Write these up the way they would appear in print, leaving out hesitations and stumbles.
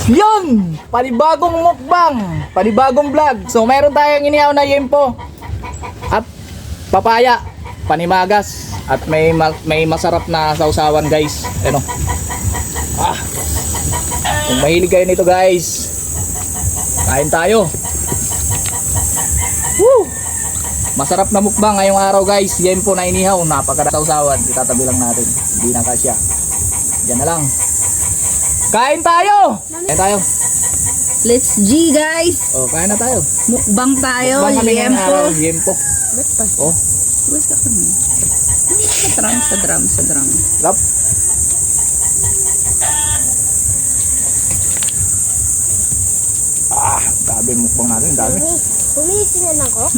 Yun! Panibagong mukbang, panibagong vlog. So meron tayong inihaw na yempo at papaya, panimagas, at may masarap na sausawan guys. Ano? Kung mahilig kayo nito guys, kain tayo. Woo! Masarap na mukbang ngayong araw guys. Yempo na inihaw, napaka-sausawan. Itatabi lang natin, hindi na kasya. Diyan na lang. Kain tayo! Kain tayo. Let's G guys. Oh, kain na tayo. Mukbang tayo. Mukbang kami ngayong Yempo. araw, yempo. Ba't pa? Oh, Buwas ka kami. Sa drum. lap. Dami mukbang natin, dami. Pumitin na ako.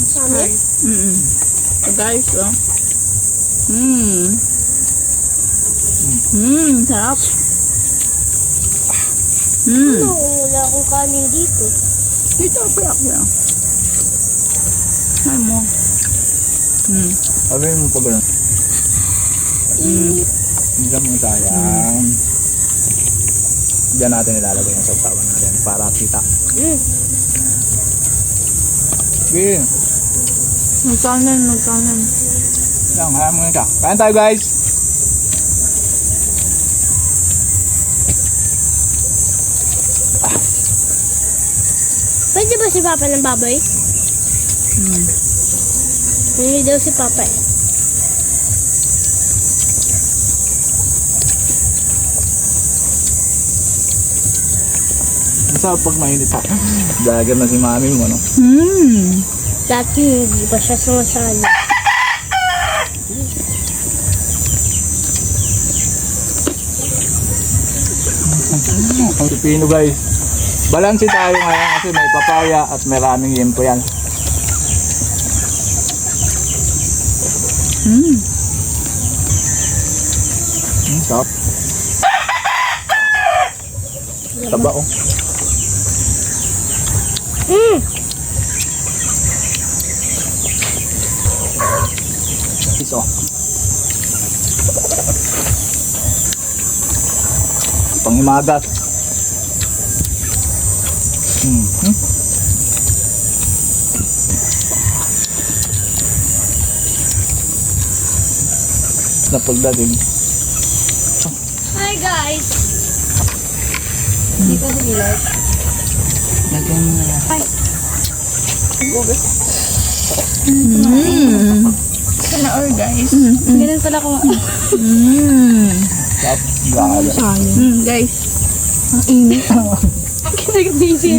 Sami. So guys, oh. Sarap. Ano, wala akong kanin dito. Dito, pala. Ay mo. Sabi mo pa gano'n. Hindi mo sayang. Diyan natin ilalagay yung sausawan natin para kita. Sige. Nagkanan. Lang, hayaan mo nga siya. Kain tayo guys. Pwede ba si Papa ng baboy? Hindi daw si Papa eh. Masarap pag mainit ha. Dagan na si mami mo, no? Dati hindi pa siya sumasali. Ang pipino guys. Balanse tayo ngayon kasi may papaya at maraming yempo yan. Sarap. Taba oh. Iso. Pangimagas. Na pagdating. Hi guys! Hindi ko nilay. Lagyan mo na. Sana or guys. Ganun pala ko. Sarap. Gala. Guys. Ang init. Kinag-busy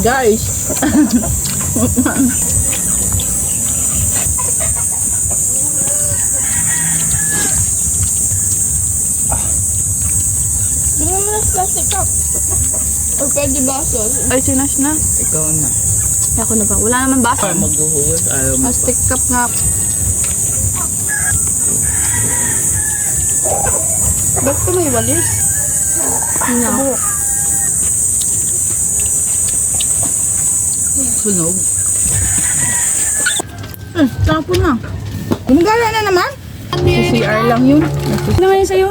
Guys. Bigyan mo na plastic cup. Or pwede baso. Ay, sinas na. Ikaw na. Ako na ba? Wala naman baso. Maghuhugas. Ayaw mo. Plastic cup nga. Ba't ko may walis? Nga. Sunog. Tapon na. Gumagala na naman. CR lang yun. Ano nga yun sa'yo?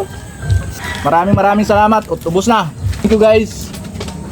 Maraming salamat. Utubos na. Thank you guys.